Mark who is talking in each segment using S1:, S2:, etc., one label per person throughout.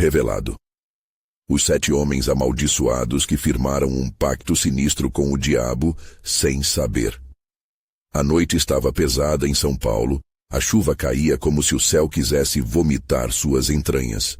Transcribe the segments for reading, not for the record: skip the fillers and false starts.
S1: Revelado. Os 7 homens amaldiçoados que firmaram um pacto sinistro com o diabo sem saber. A noite estava pesada em São Paulo, a chuva caía como se o céu quisesse vomitar suas entranhas.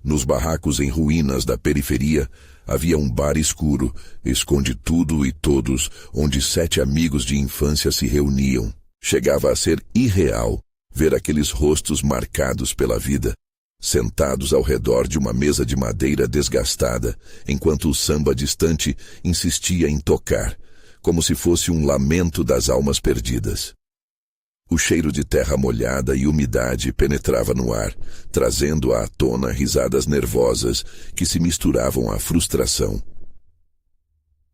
S1: Nos barracos em ruínas da periferia, havia um bar escuro, esconde tudo e todos, onde 7 amigos de infância se reuniam. Chegava a ser irreal ver aqueles rostos marcados pela vida, sentados ao redor de uma mesa de madeira desgastada, enquanto o samba distante insistia em tocar, como se fosse um lamento das almas perdidas. O cheiro de terra molhada e umidade penetrava no ar, trazendo à tona risadas nervosas que se misturavam à frustração.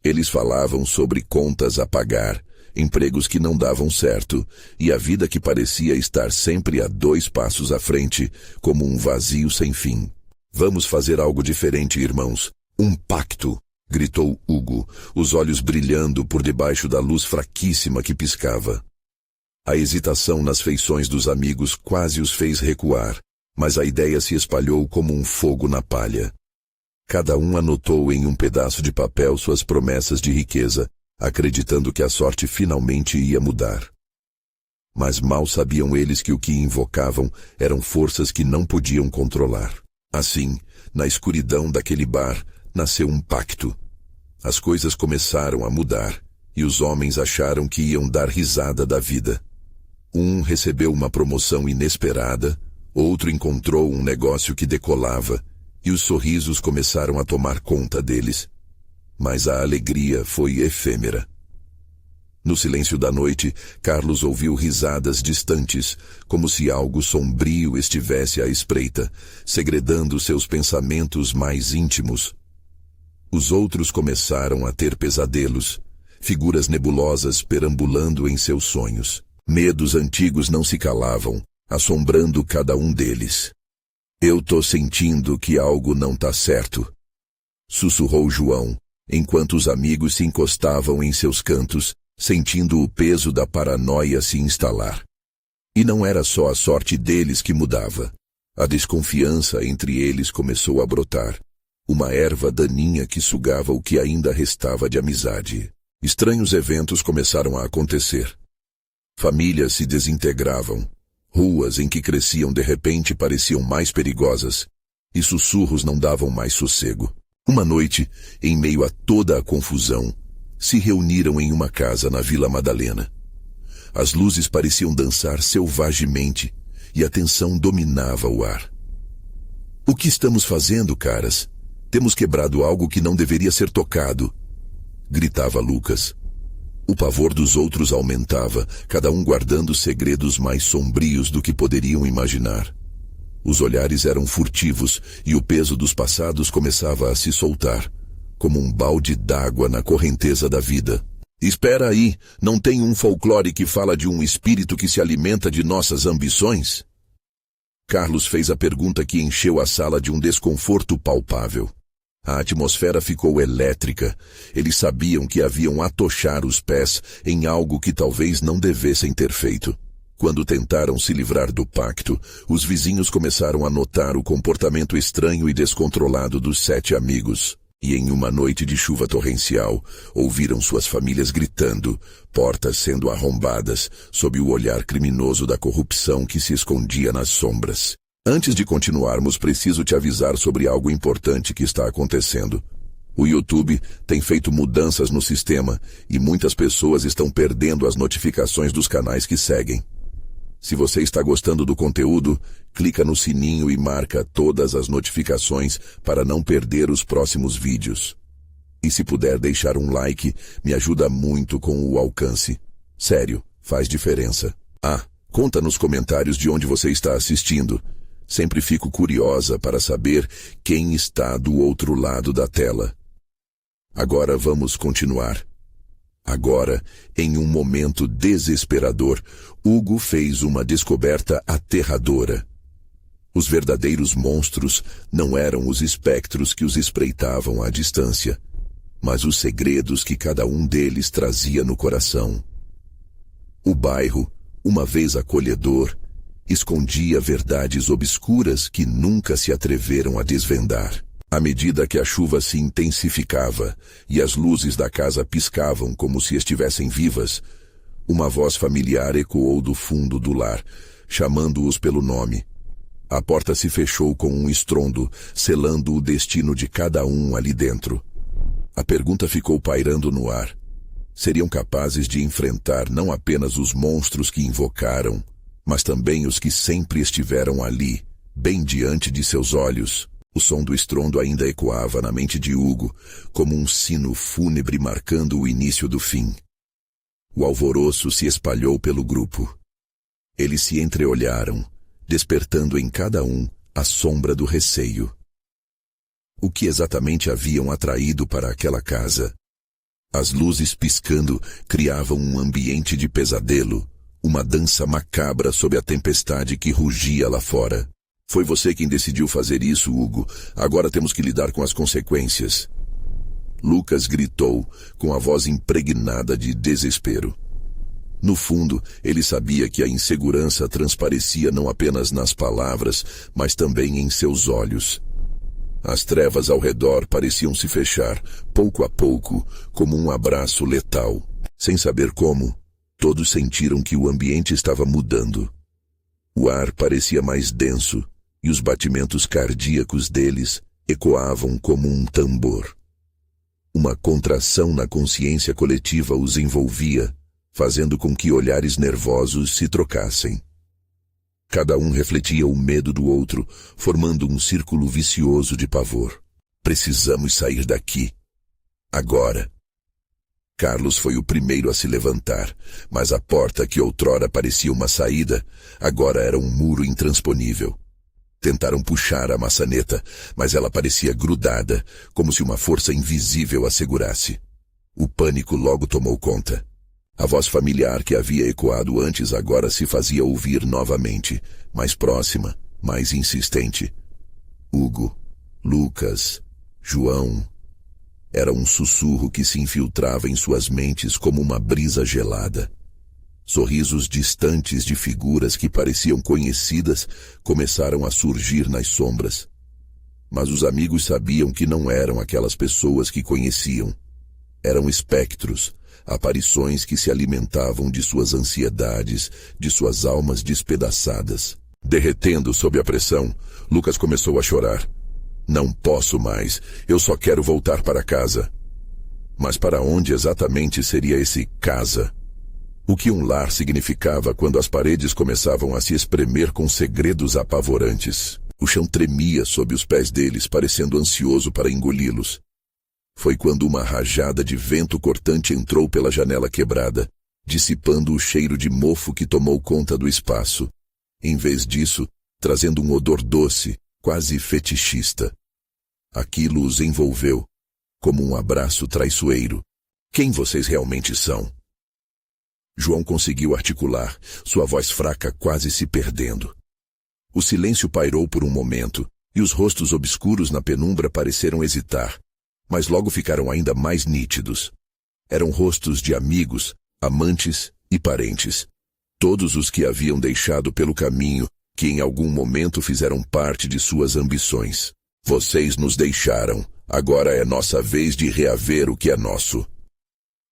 S1: Eles falavam sobre contas a pagar, empregos que não davam certo, e a vida que parecia estar sempre a 2 passos à frente, como um vazio sem fim. Vamos fazer algo diferente, irmãos. Um pacto, gritou Hugo, os olhos brilhando por debaixo da luz fraquíssima que piscava. A hesitação nas feições dos amigos quase os fez recuar, mas a ideia se espalhou como um fogo na palha. Cada um anotou em um pedaço de papel suas promessas de riqueza, acreditando que a sorte finalmente ia mudar. Mas mal sabiam eles que o que invocavam eram forças que não podiam controlar. Assim, na escuridão daquele bar, nasceu um pacto. As coisas começaram a mudar, e os homens acharam que iam dar risada da vida. Um recebeu uma promoção inesperada, outro encontrou um negócio que decolava, e os sorrisos começaram a tomar conta deles. Mas a alegria foi efêmera. No silêncio da noite, Carlos ouviu risadas distantes, como se algo sombrio estivesse à espreita, segredando seus pensamentos mais íntimos. Os outros começaram a ter pesadelos, figuras nebulosas perambulando em seus sonhos. Medos antigos não se calavam, assombrando cada um deles. Eu tô sentindo que algo não tá certo, sussurrou João, enquanto os amigos se encostavam em seus cantos, sentindo o peso da paranoia se instalar. E não era só a sorte deles que mudava. A desconfiança entre eles começou a brotar, uma erva daninha que sugava o que ainda restava de amizade. Estranhos eventos começaram a acontecer. Famílias se desintegravam, ruas em que cresciam de repente pareciam mais perigosas, e sussurros não davam mais sossego. Uma noite, em meio a toda a confusão, se reuniram em uma casa na Vila Madalena. As luzes pareciam dançar selvagemente, e a tensão dominava o ar. O que estamos fazendo, caras? Temos quebrado algo que não deveria ser tocado, gritava Lucas. O pavor dos outros aumentava, cada um guardando segredos mais sombrios do que poderiam imaginar. Os olhares eram furtivos e o peso dos passados começava a se soltar, como um balde d'água na correnteza da vida. Espera aí, não tem um folclore que fala de um espírito que se alimenta de nossas ambições? Carlos fez a pergunta que encheu a sala de um desconforto palpável. A atmosfera ficou elétrica. Eles sabiam que haviam atochar os pés em algo que talvez não devessem ter feito. Quando tentaram se livrar do pacto, os vizinhos começaram a notar o comportamento estranho e descontrolado dos 7 amigos. E em uma noite de chuva torrencial, ouviram suas famílias gritando, portas sendo arrombadas, sob o olhar criminoso da corrupção que se escondia nas sombras. Antes de continuarmos, preciso te avisar sobre algo importante que está acontecendo. O YouTube tem feito mudanças no sistema e muitas pessoas estão perdendo as notificações dos canais que seguem. Se você está gostando do conteúdo, clica no sininho e marca todas as notificações para não perder os próximos vídeos. E se puder deixar um like, me ajuda muito com o alcance. Sério, faz diferença. Conta nos comentários de onde você está assistindo. Sempre fico curiosa para saber quem está do outro lado da tela. Agora vamos continuar. Agora, em um momento desesperador, Hugo fez uma descoberta aterradora. Os verdadeiros monstros não eram os espectros que os espreitavam à distância, mas os segredos que cada um deles trazia no coração. O bairro, uma vez acolhedor, escondia verdades obscuras que nunca se atreveram a desvendar. À medida que a chuva se intensificava e as luzes da casa piscavam como se estivessem vivas, uma voz familiar ecoou do fundo do lar, chamando-os pelo nome. A porta se fechou com um estrondo, selando o destino de cada um ali dentro. A pergunta ficou pairando no ar. Seriam capazes de enfrentar não apenas os monstros que invocaram, mas também os que sempre estiveram ali, bem diante de seus olhos? O som do estrondo ainda ecoava na mente de Hugo, como um sino fúnebre marcando o início do fim. O alvoroço se espalhou pelo grupo. Eles se entreolharam, despertando em cada um a sombra do receio. O que exatamente haviam atraído para aquela casa? As luzes piscando criavam um ambiente de pesadelo, uma dança macabra sob a tempestade que rugia lá fora. Foi você quem decidiu fazer isso, Hugo. Agora temos que lidar com as consequências. Lucas gritou, com a voz impregnada de desespero. No fundo, ele sabia que a insegurança transparecia não apenas nas palavras, mas também em seus olhos. As trevas ao redor pareciam se fechar, pouco a pouco, como um abraço letal. Sem saber como, todos sentiram que o ambiente estava mudando. O ar parecia mais denso, e os batimentos cardíacos deles ecoavam como um tambor. Uma contração na consciência coletiva os envolvia, fazendo com que olhares nervosos se trocassem. Cada um refletia o medo do outro, formando um círculo vicioso de pavor. Precisamos sair daqui. Agora. Carlos foi o primeiro a se levantar, mas a porta que outrora parecia uma saída, agora era um muro intransponível. Tentaram puxar a maçaneta, mas ela parecia grudada, como se uma força invisível a segurasse. O pânico logo tomou conta. A voz familiar que havia ecoado antes agora se fazia ouvir novamente, mais próxima, mais insistente. Hugo, Lucas, João. Era um sussurro que se infiltrava em suas mentes como uma brisa gelada. Sorrisos distantes de figuras que pareciam conhecidas começaram a surgir nas sombras. Mas os amigos sabiam que não eram aquelas pessoas que conheciam. Eram espectros, aparições que se alimentavam de suas ansiedades, de suas almas despedaçadas. Derretendo sob a pressão, Lucas começou a chorar. Não posso mais, eu só quero voltar para casa. Mas para onde exatamente seria esse casa? O que um lar significava quando as paredes começavam a se espremer com segredos apavorantes? O chão tremia sob os pés deles, parecendo ansioso para engoli-los. Foi quando uma rajada de vento cortante entrou pela janela quebrada, dissipando o cheiro de mofo que tomou conta do espaço. Em vez disso, trazendo um odor doce, quase fetichista. Aquilo os envolveu, como um abraço traiçoeiro. Quem vocês realmente são? João conseguiu articular, sua voz fraca quase se perdendo. O silêncio pairou por um momento, e os rostos obscuros na penumbra pareceram hesitar, mas logo ficaram ainda mais nítidos. Eram rostos de amigos, amantes e parentes. Todos os que haviam deixado pelo caminho, que em algum momento fizeram parte de suas ambições. Vocês nos deixaram, agora é nossa vez de reaver o que é nosso.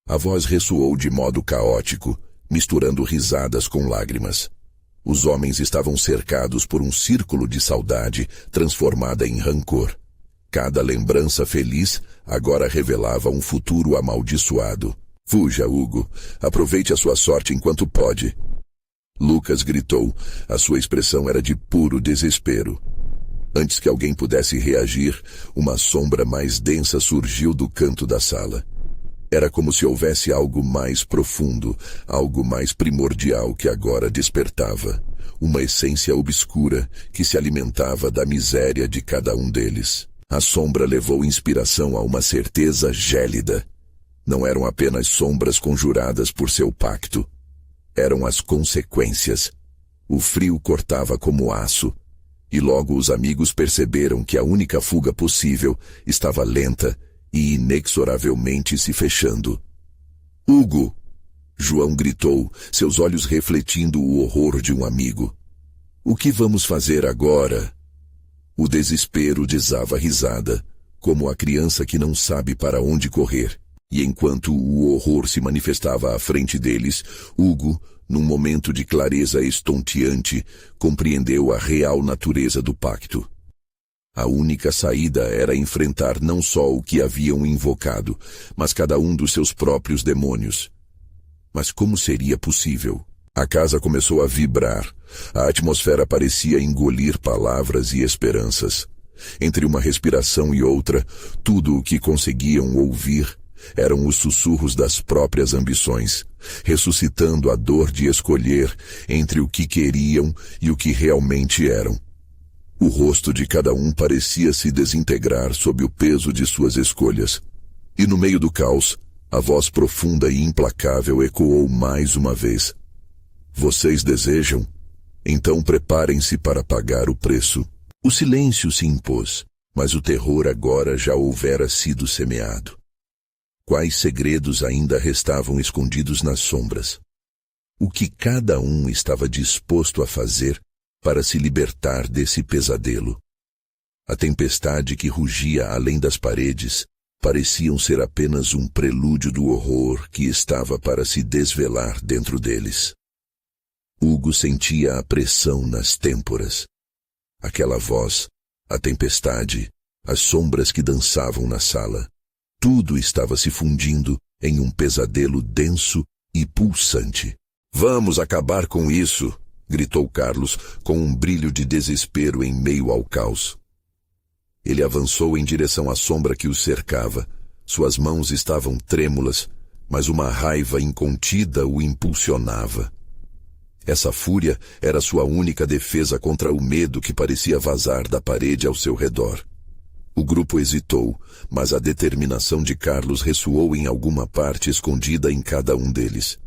S1: A voz ressoou de modo caótico, misturando risadas com lágrimas. Os homens estavam cercados por um círculo de saudade transformada em rancor. Cada lembrança feliz agora revelava um futuro amaldiçoado. Fuja, Hugo. Aproveite a sua sorte enquanto pode. Lucas gritou. A sua expressão era de puro desespero. Antes que alguém pudesse reagir, uma sombra mais densa surgiu do canto da sala. Era como se houvesse algo mais profundo, algo mais primordial que agora despertava. Uma essência obscura que se alimentava da miséria de cada um deles. A sombra levou inspiração a uma certeza gélida. Não eram apenas sombras conjuradas por seu pacto. Eram as consequências. O frio cortava como aço. E logo os amigos perceberam que a única fuga possível estava lenta e inexoravelmente se fechando. Hugo! João gritou, seus olhos refletindo o horror de um amigo. O que vamos fazer agora? O desespero desava risada, como a criança que não sabe para onde correr. E enquanto o horror se manifestava à frente deles, Hugo, num momento de clareza estonteante, compreendeu a real natureza do pacto. A única saída era enfrentar não só o que haviam invocado, mas cada um dos seus próprios demônios. Mas como seria possível? A casa começou a vibrar. A atmosfera parecia engolir palavras e esperanças. Entre uma respiração e outra, tudo o que conseguiam ouvir eram os sussurros das próprias ambições, ressuscitando a dor de escolher entre o que queriam e o que realmente eram. O rosto de cada um parecia se desintegrar sob o peso de suas escolhas. E no meio do caos, a voz profunda e implacável ecoou mais uma vez. Vocês desejam? Então preparem-se para pagar o preço. O silêncio se impôs, mas o terror agora já houvera sido semeado. Quais segredos ainda restavam escondidos nas sombras? O que cada um estava disposto a fazer para se libertar desse pesadelo? A tempestade que rugia além das paredes pareciam ser apenas um prelúdio do horror que estava para se desvelar dentro deles. Hugo sentia a pressão nas têmporas. Aquela voz, a tempestade, as sombras que dançavam na sala, tudo estava se fundindo em um pesadelo denso e pulsante. Vamos acabar com isso! Gritou Carlos com um brilho de desespero em meio ao caos. Ele avançou em direção à sombra que o cercava. Suas mãos estavam trêmulas, mas uma raiva incontida o impulsionava. Essa fúria era sua única defesa contra o medo que parecia vazar da parede ao seu redor. O grupo hesitou, mas a determinação de Carlos ressoou em alguma parte escondida em cada um deles.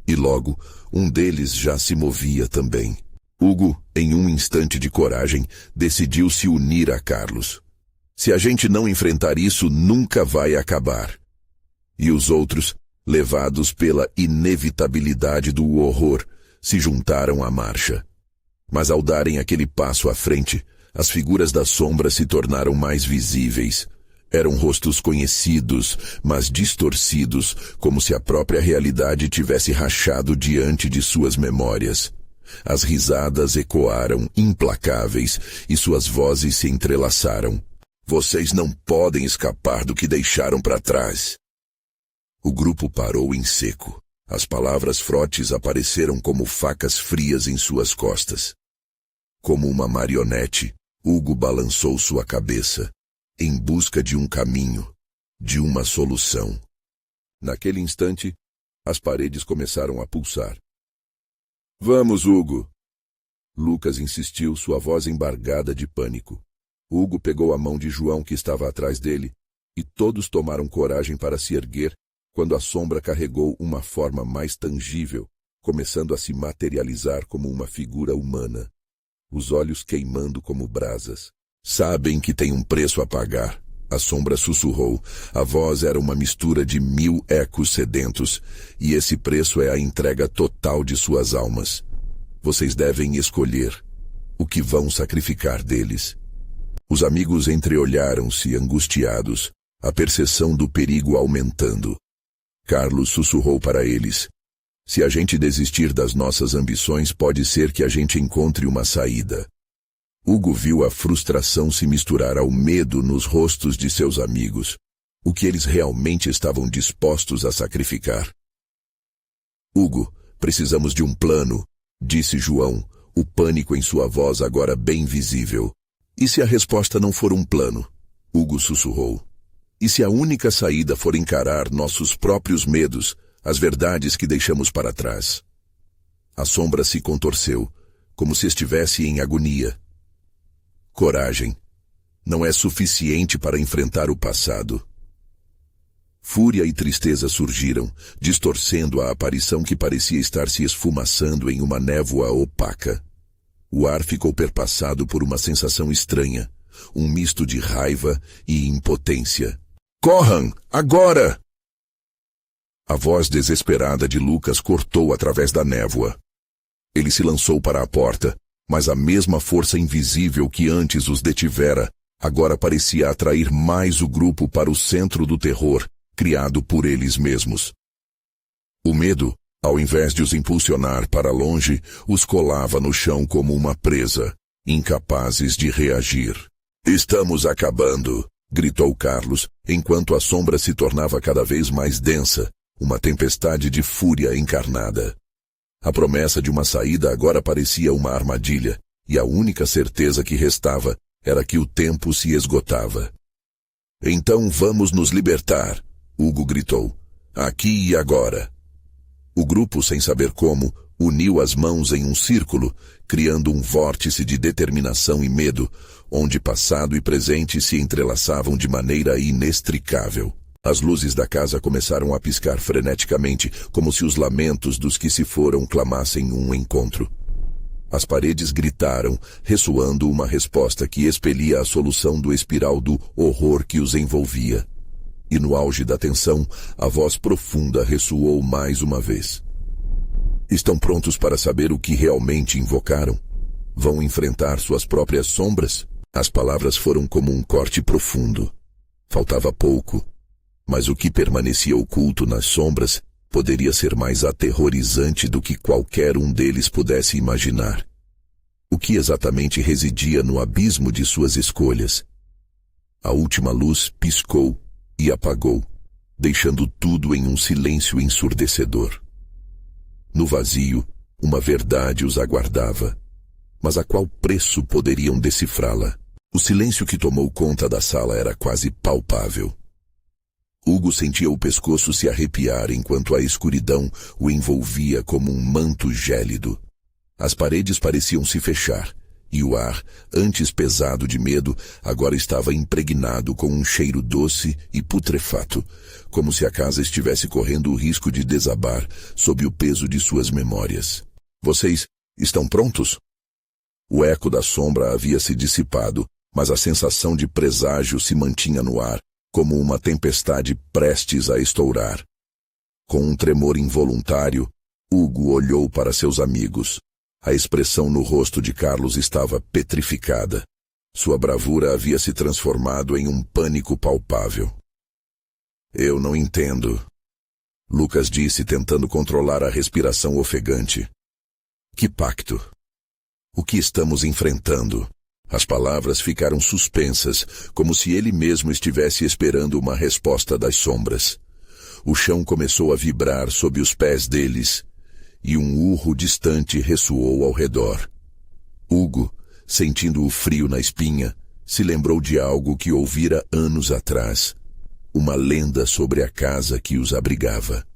S1: E logo, um deles já se movia também. Hugo, em um instante de coragem, decidiu se unir a Carlos. Se a gente não enfrentar isso, nunca vai acabar. E os outros, levados pela inevitabilidade do horror, se juntaram à marcha. Mas ao darem aquele passo à frente, as figuras das sombras se tornaram mais visíveis. Eram rostos conhecidos, mas distorcidos, como se a própria realidade tivesse rachado diante de suas memórias. As risadas ecoaram implacáveis e suas vozes se entrelaçaram. Vocês não podem escapar do que deixaram para trás. O grupo parou em seco. As palavras frotes apareceram como facas frias em suas costas. Como uma marionete, Hugo balançou sua cabeça, em busca de um caminho, de uma solução. Naquele instante, as paredes começaram a pulsar. Vamos, Hugo! Lucas insistiu, sua voz embargada de pânico. Hugo pegou a mão de João, que estava atrás dele, e todos tomaram coragem para se erguer quando a sombra carregou uma forma mais tangível, começando a se materializar como uma figura humana, os olhos queimando como brasas. Sabem que tem um preço a pagar, a sombra sussurrou. A voz era uma mistura de 1000 ecos sedentos, e esse preço é a entrega total de suas almas. Vocês devem escolher o que vão sacrificar deles. Os amigos entreolharam-se angustiados, a percepção do perigo aumentando. Carlos sussurrou para eles: se a gente desistir das nossas ambições, pode ser que a gente encontre uma saída. Hugo viu a frustração se misturar ao medo nos rostos de seus amigos. O que eles realmente estavam dispostos a sacrificar? Hugo, precisamos de um plano, disse João, o pânico em sua voz agora bem visível. E se a resposta não for um plano? Hugo sussurrou. E se a única saída for encarar nossos próprios medos, as verdades que deixamos para trás? A sombra se contorceu, como se estivesse em agonia. Coragem. Não é suficiente para enfrentar o passado. Fúria e tristeza surgiram, distorcendo a aparição que parecia estar se esfumaçando em uma névoa opaca. O ar ficou perpassado por uma sensação estranha, um misto de raiva e impotência. Corram! Agora! A voz desesperada de Lucas cortou através da névoa. Ele se lançou para a porta, Mas a mesma força invisível que antes os detivera, agora parecia atrair mais o grupo para o centro do terror, criado por eles mesmos. O medo, ao invés de os impulsionar para longe, os colava no chão como uma presa, incapazes de reagir. "Estamos acabando", gritou Carlos, enquanto a sombra se tornava cada vez mais densa, uma tempestade de fúria encarnada. A promessa de uma saída agora parecia uma armadilha, e a única certeza que restava era que o tempo se esgotava. "Então vamos nos libertar", Hugo gritou. "Aqui e agora." O grupo, sem saber como, uniu as mãos em um círculo, criando um vórtice de determinação e medo, onde passado e presente se entrelaçavam de maneira inextricável. As luzes da casa começaram a piscar freneticamente, como se os lamentos dos que se foram clamassem um encontro. As paredes gritaram, ressoando uma resposta que expelia a solução do espiral do horror que os envolvia. E no auge da tensão, a voz profunda ressoou mais uma vez. "Estão prontos para saber o que realmente invocaram? Vão enfrentar suas próprias sombras?" As palavras foram como um corte profundo. Faltava pouco, mas o que permanecia oculto nas sombras poderia ser mais aterrorizante do que qualquer um deles pudesse imaginar. O que exatamente residia no abismo de suas escolhas? A última luz piscou e apagou, deixando tudo em um silêncio ensurdecedor. No vazio, uma verdade os aguardava. Mas a qual preço poderiam decifrá-la? O silêncio que tomou conta da sala era quase palpável. Hugo sentia o pescoço se arrepiar enquanto a escuridão o envolvia como um manto gélido. As paredes pareciam se fechar, e o ar, antes pesado de medo, agora estava impregnado com um cheiro doce e putrefato, como se a casa estivesse correndo o risco de desabar sob o peso de suas memórias. "Vocês estão prontos?" O eco da sombra havia se dissipado, mas a sensação de presságio se mantinha no ar, como uma tempestade prestes a estourar. Com um tremor involuntário, Hugo olhou para seus amigos. A expressão no rosto de Carlos estava petrificada. Sua bravura havia se transformado em um pânico palpável. "Eu não entendo", Lucas disse, tentando controlar a respiração ofegante. "Que pacto? O que estamos enfrentando?" As palavras ficaram suspensas, como se ele mesmo estivesse esperando uma resposta das sombras. O chão começou a vibrar sob os pés deles, e um urro distante ressoou ao redor. Hugo, sentindo o frio na espinha, se lembrou de algo que ouvira anos atrás, uma lenda sobre a casa que os abrigava.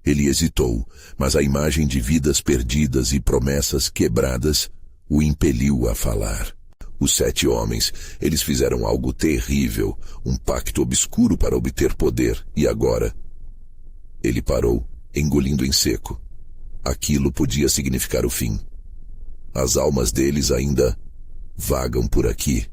S1: Ele hesitou, mas a imagem de vidas perdidas e promessas quebradas o impeliu a falar. Os 7 homens, eles fizeram algo terrível, um pacto obscuro para obter poder, e agora? Ele parou, engolindo em seco. Aquilo podia significar o fim. "As almas deles ainda vagam por aqui",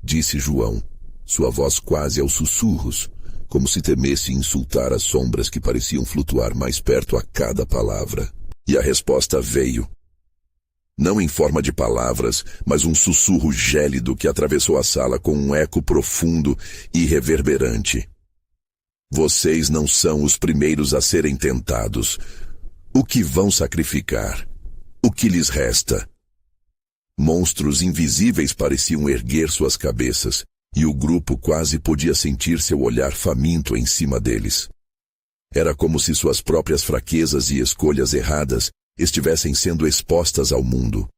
S1: disse João, sua voz quase aos sussurros, como se temesse insultar as sombras que pareciam flutuar mais perto a cada palavra. E a resposta veio. Não em forma de palavras, mas um sussurro gélido que atravessou a sala com um eco profundo e reverberante. "Vocês não são os primeiros a serem tentados. O que vão sacrificar? O que lhes resta?" Monstros invisíveis pareciam erguer suas cabeças, e o grupo quase podia sentir seu olhar faminto em cima deles. Era como se suas próprias fraquezas e escolhas erradas estivessem sendo expostas ao mundo.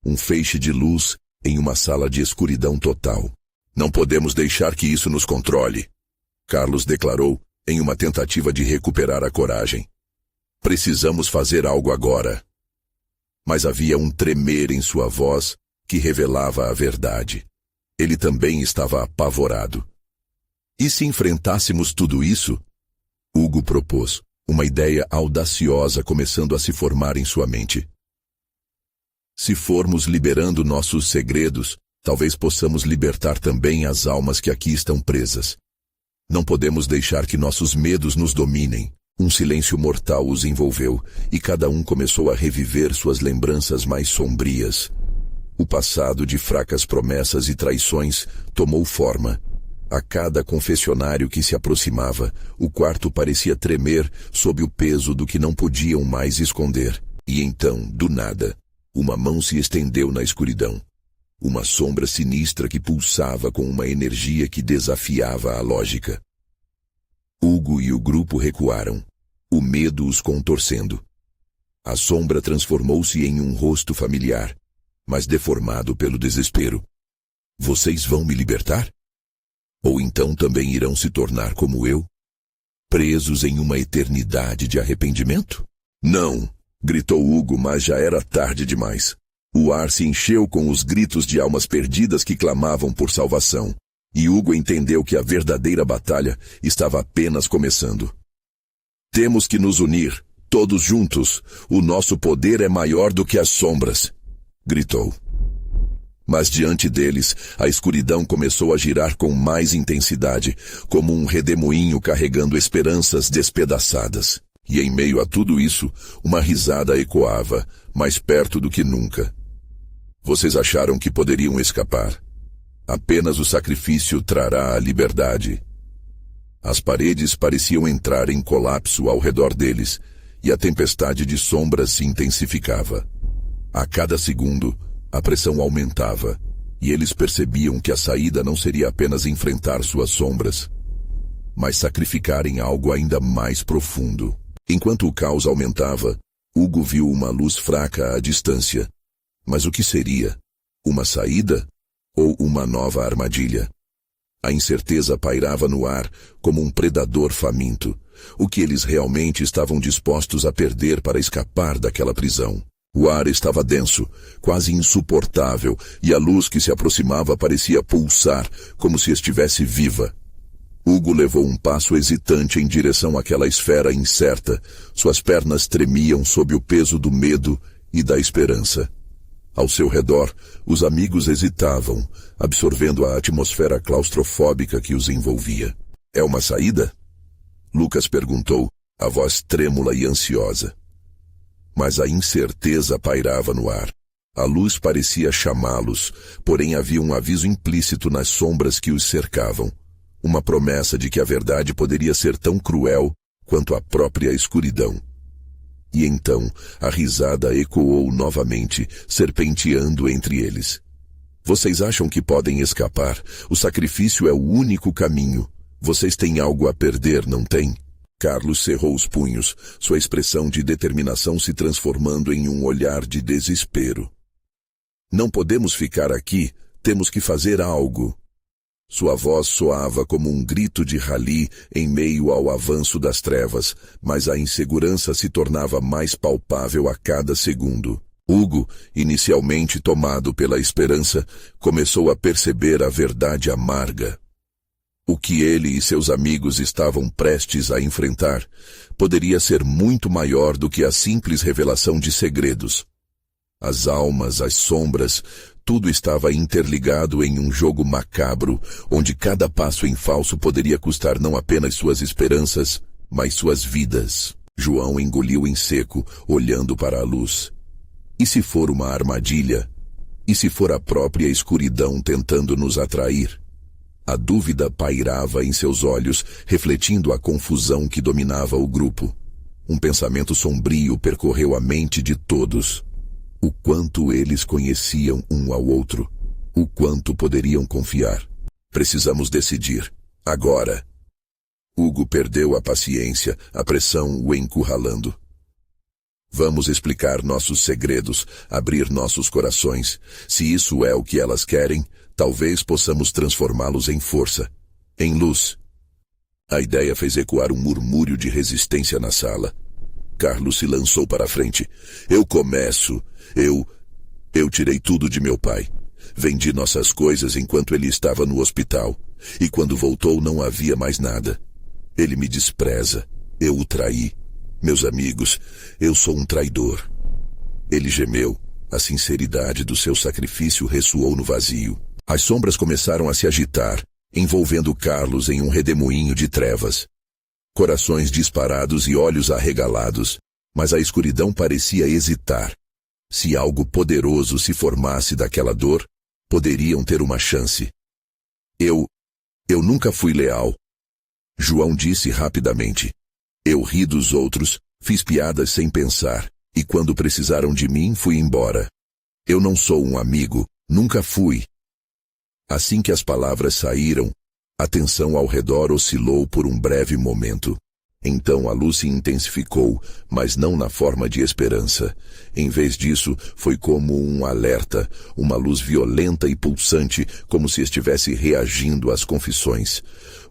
S1: Um feixe de luz em uma sala de escuridão total. "Não podemos deixar que isso nos controle", Carlos declarou, em uma tentativa de recuperar a coragem. "Precisamos fazer algo agora." Mas havia um tremer em sua voz que revelava a verdade. Ele também estava apavorado. "E se enfrentássemos tudo isso?" Hugo propôs, uma ideia audaciosa começando a se formar em sua mente. "Se formos liberando nossos segredos, talvez possamos libertar também as almas que aqui estão presas. Não podemos deixar que nossos medos nos dominem." Um silêncio mortal os envolveu, e cada um começou a reviver suas lembranças mais sombrias. O passado de fracas promessas e traições tomou forma. A cada confessionário que se aproximava, o quarto parecia tremer sob o peso do que não podiam mais esconder. E então, do nada, uma mão se estendeu na escuridão. Uma sombra sinistra que pulsava com uma energia que desafiava a lógica. Hugo e o grupo recuaram, o medo os contorcendo. A sombra transformou-se em um rosto familiar, mas deformado pelo desespero. Vocês vão me libertar? Ou então também irão se tornar como eu? Presos em uma eternidade de arrependimento? Não, gritou Hugo, mas já era tarde demais. O ar se encheu com os gritos de almas perdidas que clamavam por salvação. E Hugo entendeu que a verdadeira batalha estava apenas começando. Temos que nos unir, todos juntos. O nosso poder é maior do que as sombras, gritou. Mas diante deles, a escuridão começou a girar com mais intensidade, como um redemoinho carregando esperanças despedaçadas. E em meio a tudo isso, uma risada ecoava, mais perto do que nunca. Vocês acharam que poderiam escapar. Apenas o sacrifício trará a liberdade. As paredes pareciam entrar em colapso ao redor deles, e a tempestade de sombras se intensificava. A cada segundo, a pressão aumentava, e eles percebiam que a saída não seria apenas enfrentar suas sombras, mas sacrificarem algo ainda mais profundo. Enquanto o caos aumentava, Hugo viu uma luz fraca à distância. Mas o que seria? Uma saída? Ou uma nova armadilha? A incerteza pairava no ar como um predador faminto. O que eles realmente estavam dispostos a perder para escapar daquela prisão? O ar estava denso, quase insuportável, e a luz que se aproximava parecia pulsar, como se estivesse viva. Hugo levou um passo hesitante em direção àquela esfera incerta. Suas pernas tremiam sob o peso do medo e da esperança. Ao seu redor, os amigos hesitavam, absorvendo a atmosfera claustrofóbica que os envolvia. É uma saída? Lucas perguntou, a voz trêmula e ansiosa. Mas a incerteza pairava no ar. A luz parecia chamá-los, porém havia um aviso implícito nas sombras que os cercavam. Uma promessa de que a verdade poderia ser tão cruel quanto a própria escuridão. E então a risada ecoou novamente, serpenteando entre eles. Vocês acham que podem escapar? O sacrifício é o único caminho. Vocês têm algo a perder, não têm? Carlos cerrou os punhos, sua expressão de determinação se transformando em um olhar de desespero. Não podemos ficar aqui, temos que fazer algo. Sua voz soava como um grito de rali em meio ao avanço das trevas, mas a insegurança se tornava mais palpável a cada segundo. Hugo, inicialmente tomado pela esperança, começou a perceber a verdade amarga. O que ele e seus amigos estavam prestes a enfrentar poderia ser muito maior do que a simples revelação de segredos. As almas, as sombras, tudo estava interligado em um jogo macabro, onde cada passo em falso poderia custar não apenas suas esperanças, mas suas vidas. João engoliu em seco, olhando para a luz. E se for uma armadilha? E se for a própria escuridão tentando nos atrair? A dúvida pairava em seus olhos, refletindo a confusão que dominava o grupo. Um pensamento sombrio percorreu a mente de todos. O quanto eles conheciam um ao outro. O quanto poderiam confiar. Precisamos decidir. Agora. Hugo perdeu a paciência, a pressão o encurralando. Vamos explicar nossos segredos, abrir nossos corações. Se isso é o que elas querem, talvez possamos transformá-los em força, em luz. A ideia fez ecoar um murmúrio de resistência na sala. Carlos se lançou para a frente. Eu começo. Eu tirei tudo de meu pai. Vendi nossas coisas enquanto ele estava no hospital. E quando voltou não havia mais nada. Ele me despreza. Eu o traí. Meus amigos, eu sou um traidor. Ele gemeu. A sinceridade do seu sacrifício ressoou no vazio. As sombras começaram a se agitar, envolvendo Carlos em um redemoinho de trevas. Corações disparados e olhos arregalados, mas a escuridão parecia hesitar. Se algo poderoso se formasse daquela dor, poderiam ter uma chance. Eu nunca fui leal. João disse rapidamente. Eu ri dos outros, fiz piadas sem pensar, e quando precisaram de mim, fui embora. Eu não sou um amigo, nunca fui. Assim que as palavras saíram, a tensão ao redor oscilou por um breve momento. Então a luz se intensificou, mas não na forma de esperança. Em vez disso, foi como um alerta, uma luz violenta e pulsante, como se estivesse reagindo às confissões.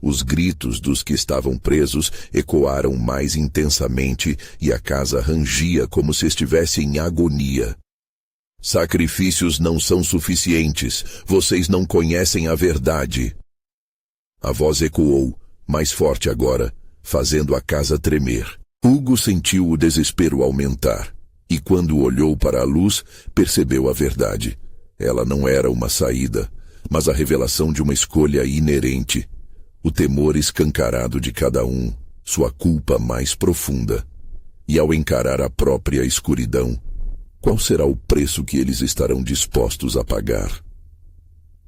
S1: Os gritos dos que estavam presos ecoaram mais intensamente e a casa rangia como se estivesse em agonia. Sacrifícios não são suficientes. Vocês não conhecem a verdade. A voz ecoou, mais forte agora, fazendo a casa tremer. Hugo sentiu o desespero aumentar, e quando olhou para a luz, percebeu a verdade. Ela não era uma saída, mas a revelação de uma escolha inerente. O temor escancarado de cada um, sua culpa mais profunda. E ao encarar a própria escuridão, qual será o preço que eles estarão dispostos a pagar?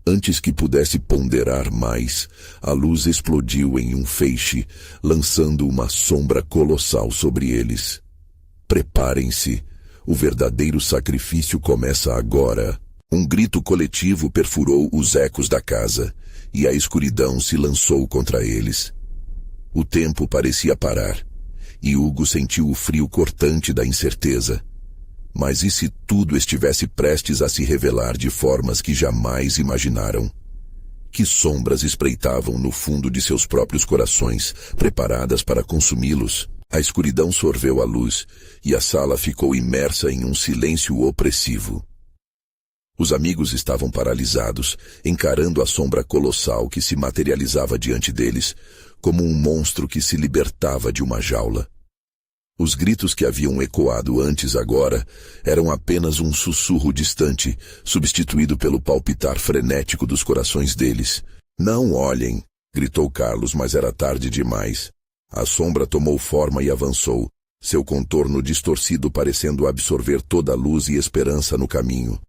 S1: Antes que pudesse ponderar mais, a luz explodiu em um feixe, lançando uma sombra colossal sobre eles. Preparem-se, o verdadeiro sacrifício começa agora. Um grito coletivo perfurou os ecos da casa, e a escuridão se lançou contra eles. O tempo parecia parar, e Hugo sentiu o frio cortante da incerteza. Mas e se tudo estivesse prestes a se revelar de formas que jamais imaginaram? Que sombras espreitavam no fundo de seus próprios corações, preparadas para consumi-los? A escuridão sorveu a luz, e a sala ficou imersa em um silêncio opressivo. Os amigos estavam paralisados, encarando a sombra colossal que se materializava diante deles, como um monstro que se libertava de uma jaula. Os gritos que haviam ecoado antes agora eram apenas um sussurro distante, substituído pelo palpitar frenético dos corações deles. Não olhem, gritou Carlos, mas era tarde demais. A sombra tomou forma e avançou, seu contorno distorcido parecendo absorver toda a luz e esperança no caminho.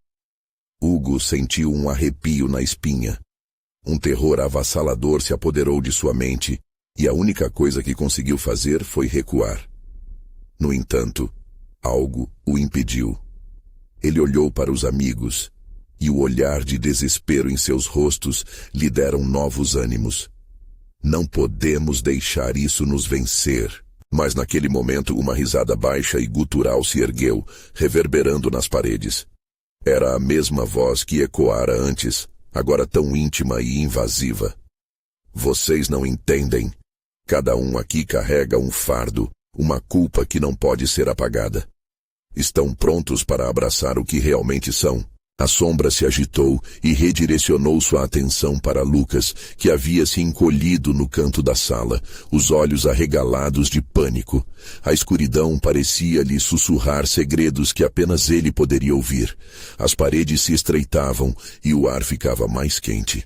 S1: Hugo sentiu um arrepio na espinha. Um terror avassalador se apoderou de sua mente, e a única coisa que conseguiu fazer foi recuar. No entanto, algo o impediu. Ele olhou para os amigos, e o olhar de desespero em seus rostos lhe deram novos ânimos. Não podemos deixar isso nos vencer. Mas naquele momento uma risada baixa e gutural se ergueu, reverberando nas paredes. Era a mesma voz que ecoara antes, agora tão íntima e invasiva. Vocês não entendem. Cada um aqui carrega um fardo, uma culpa que não pode ser apagada. Estão prontos para abraçar o que realmente são? A sombra se agitou e redirecionou sua atenção para Lucas, que havia se encolhido no canto da sala, os olhos arregalados de pânico. A escuridão parecia-lhe sussurrar segredos que apenas ele poderia ouvir. As paredes se estreitavam e o ar ficava mais quente.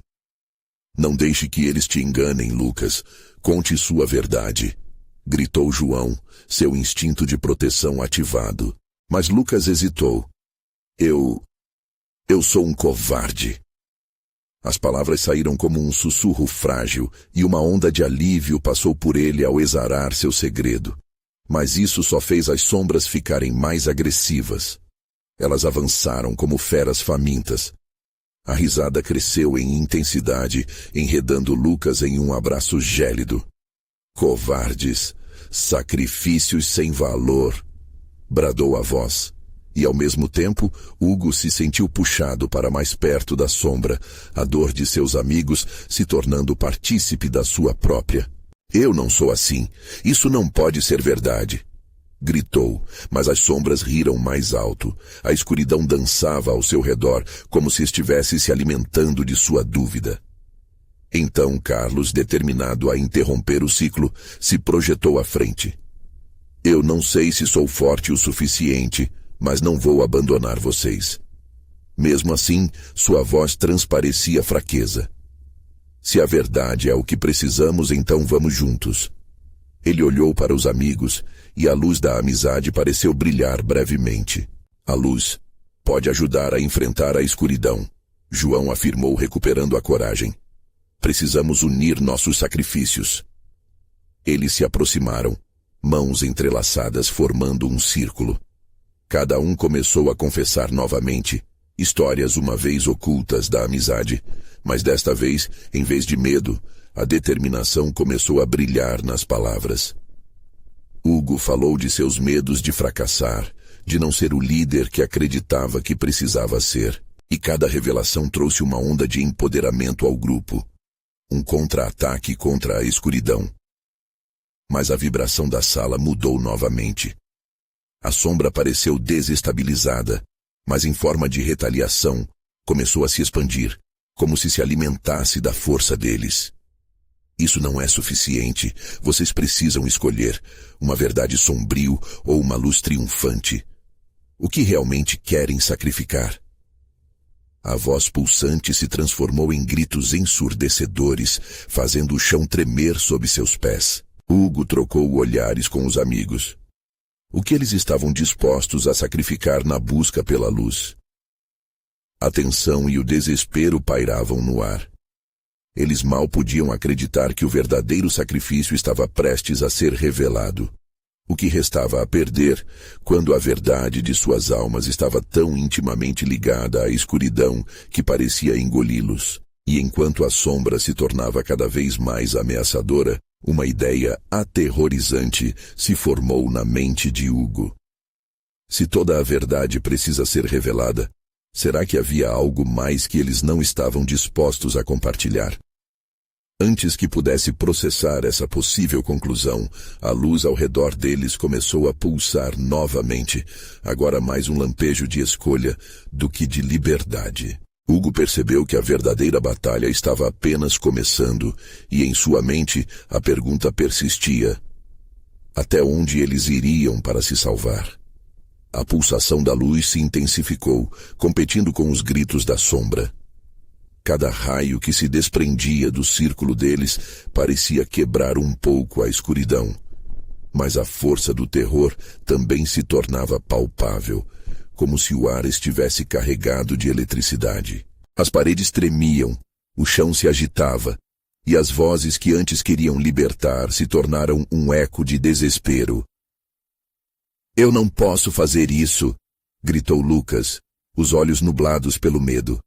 S1: Não deixe que eles te enganem, Lucas. Conte sua verdade, gritou João, seu instinto de proteção ativado. Mas Lucas hesitou. Eu sou um covarde. As palavras saíram como um sussurro frágil, e uma onda de alívio passou por ele ao exarar seu segredo. Mas isso só fez as sombras ficarem mais agressivas. Elas avançaram como feras famintas. A risada cresceu em intensidade, enredando Lucas em um abraço gélido. Covardes, sacrifícios sem valor, bradou a voz. E ao mesmo tempo, Hugo se sentiu puxado para mais perto da sombra, a dor de seus amigos se tornando partícipe da sua própria. Eu não sou assim. Isso não pode ser verdade. Gritou, mas as sombras riram mais alto. A escuridão dançava ao seu redor, como se estivesse se alimentando de sua dúvida. Então Carlos, determinado a interromper o ciclo, se projetou à frente. Eu não sei se sou forte o suficiente, mas não vou abandonar vocês. Mesmo assim, sua voz transparecia fraqueza. Se a verdade é o que precisamos, então vamos juntos. Ele olhou para os amigos, e a luz da amizade pareceu brilhar brevemente. A luz, pode ajudar a enfrentar a escuridão, João afirmou, recuperando a coragem. Precisamos unir nossos sacrifícios. Eles se aproximaram, mãos entrelaçadas formando um círculo. Cada um começou a confessar novamente, histórias uma vez ocultas da amizade, mas desta vez, em vez de medo, a determinação começou a brilhar nas palavras. Hugo falou de seus medos de fracassar, de não ser o líder que acreditava que precisava ser, e cada revelação trouxe uma onda de empoderamento ao grupo. Um contra-ataque contra a escuridão. Mas a vibração da sala mudou novamente. A sombra pareceu desestabilizada, mas em forma de retaliação, começou a se expandir, como se alimentasse da força deles. Isso não é suficiente. Vocês precisam escolher uma verdade sombrio ou uma luz triunfante. O que realmente querem sacrificar? A voz pulsante se transformou em gritos ensurdecedores, fazendo o chão tremer sob seus pés. Hugo trocou olhares com os amigos. O que eles estavam dispostos a sacrificar na busca pela luz? A tensão e o desespero pairavam no ar. Eles mal podiam acreditar que o verdadeiro sacrifício estava prestes a ser revelado. O que restava a perder, quando a verdade de suas almas estava tão intimamente ligada à escuridão que parecia engoli-los. E enquanto a sombra se tornava cada vez mais ameaçadora, uma ideia aterrorizante se formou na mente de Hugo. Se toda a verdade precisa ser revelada, será que havia algo mais que eles não estavam dispostos a compartilhar? Antes que pudesse processar essa possível conclusão, a luz ao redor deles começou a pulsar novamente, agora mais um lampejo de escolha do que de liberdade. Hugo percebeu que a verdadeira batalha estava apenas começando, e em sua mente a pergunta persistia: até onde eles iriam para se salvar? A pulsação da luz se intensificou, competindo com os gritos da sombra. Cada raio que se desprendia do círculo deles parecia quebrar um pouco a escuridão. Mas a força do terror também se tornava palpável, como se o ar estivesse carregado de eletricidade. As paredes tremiam, o chão se agitava, e as vozes que antes queriam libertar se tornaram um eco de desespero. "Eu não posso fazer isso!" gritou Lucas, os olhos nublados pelo medo.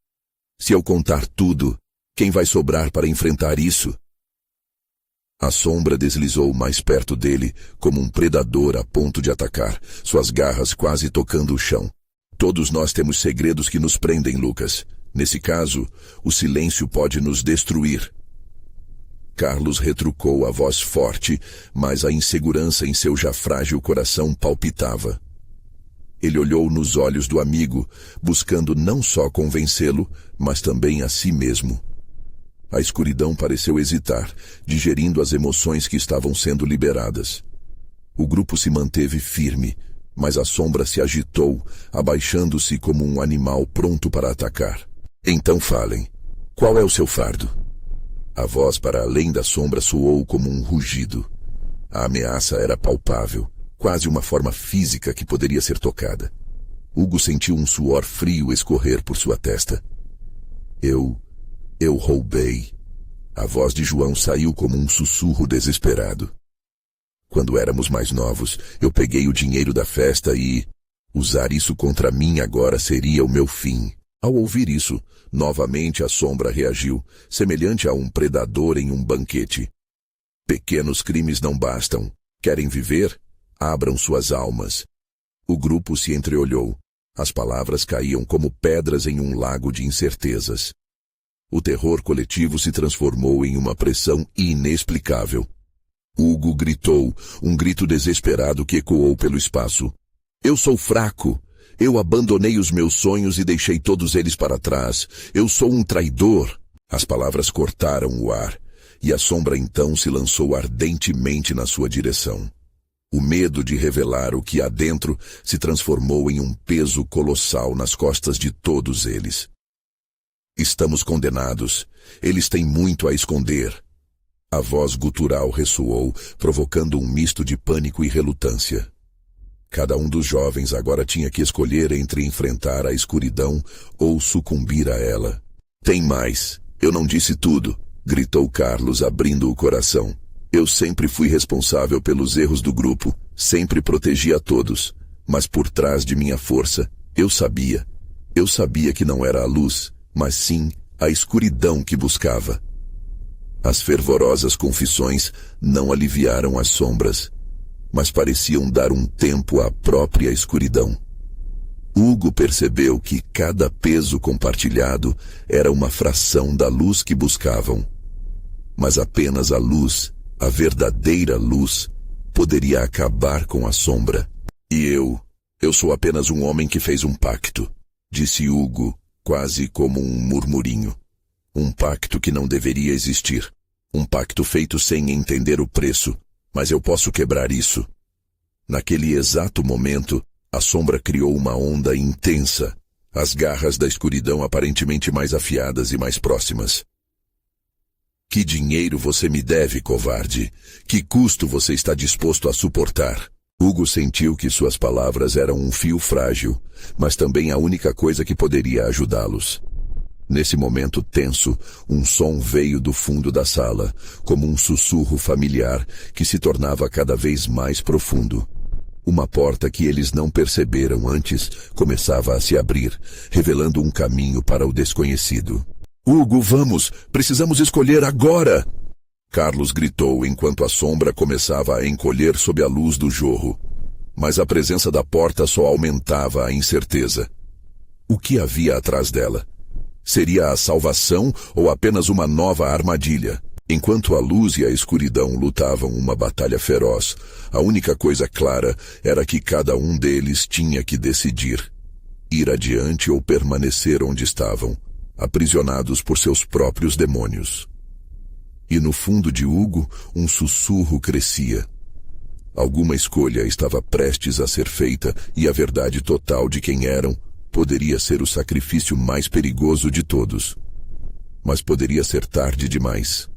S1: "Se eu contar tudo, quem vai sobrar para enfrentar isso?" A sombra deslizou mais perto dele, como um predador a ponto de atacar, suas garras quase tocando o chão. "Todos nós temos segredos que nos prendem, Lucas. Nesse caso, o silêncio pode nos destruir." Carlos retrucou a voz forte, mas a insegurança em seu já frágil coração palpitava. Ele olhou nos olhos do amigo, buscando não só convencê-lo, mas também a si mesmo. A escuridão pareceu hesitar, digerindo as emoções que estavam sendo liberadas. O grupo se manteve firme, mas a sombra se agitou, abaixando-se como um animal pronto para atacar. "Então falem. Qual é o seu fardo?" A voz para além da sombra soou como um rugido. A ameaça era palpável, quase uma forma física que poderia ser tocada. Hugo sentiu um suor frio escorrer por sua testa. Eu roubei." A voz de João saiu como um sussurro desesperado. "Quando éramos mais novos, eu peguei o dinheiro da festa e... usar isso contra mim agora seria o meu fim." Ao ouvir isso, novamente a sombra reagiu, semelhante a um predador em um banquete. "Pequenos crimes não bastam. Querem viver? Abram suas almas." O grupo se entreolhou. As palavras caíam como pedras em um lago de incertezas. O terror coletivo se transformou em uma pressão inexplicável. Hugo gritou, um grito desesperado que ecoou pelo espaço. "Eu sou fraco. Eu abandonei os meus sonhos e deixei todos eles para trás. Eu sou um traidor." As palavras cortaram o ar, e a sombra então se lançou ardentemente na sua direção. O medo de revelar o que há dentro se transformou em um peso colossal nas costas de todos eles. "Estamos condenados. Eles têm muito a esconder." A voz gutural ressoou, provocando um misto de pânico e relutância. Cada um dos jovens agora tinha que escolher entre enfrentar a escuridão ou sucumbir a ela. Tem mais. Eu não disse tudo, gritou Carlos, abrindo o coração. Eu sempre fui responsável pelos erros do grupo, sempre protegi a todos. Mas por trás de minha força, eu sabia. Eu sabia que não era a luz, mas sim a escuridão que buscava. As fervorosas confissões não aliviaram as sombras, mas pareciam dar um tempo à própria escuridão. Hugo percebeu que cada peso compartilhado era uma fração da luz que buscavam. Mas apenas a luz, a verdadeira luz, poderia acabar com a sombra. E eu sou apenas um homem que fez um pacto, disse Hugo, quase como um murmurinho. Um pacto que não deveria existir. Um pacto feito sem entender o preço, mas eu posso quebrar isso. Naquele exato momento, a sombra criou uma onda intensa, as garras da escuridão aparentemente mais afiadas e mais próximas. Que dinheiro você me deve, covarde? Que custo você está disposto a suportar? Hugo sentiu que suas palavras eram um fio frágil, mas também a única coisa que poderia ajudá-los. Nesse momento tenso, um som veio do fundo da sala, como um sussurro familiar que se tornava cada vez mais profundo. Uma porta que eles não perceberam antes começava a se abrir, revelando um caminho para o desconhecido. Hugo, vamos! Precisamos escolher agora! Carlos gritou enquanto a sombra começava a encolher sob a luz do jorro. Mas a presença da porta só aumentava a incerteza. O que havia atrás dela? Seria a salvação ou apenas uma nova armadilha? Enquanto a luz e a escuridão lutavam uma batalha feroz, a única coisa clara era que cada um deles tinha que decidir: ir adiante ou permanecer onde estavam, aprisionados por seus próprios demônios. E no fundo de Hugo, um sussurro crescia. Alguma escolha estava prestes a ser feita e a verdade total de quem eram poderia ser o sacrifício mais perigoso de todos. Mas poderia ser tarde demais.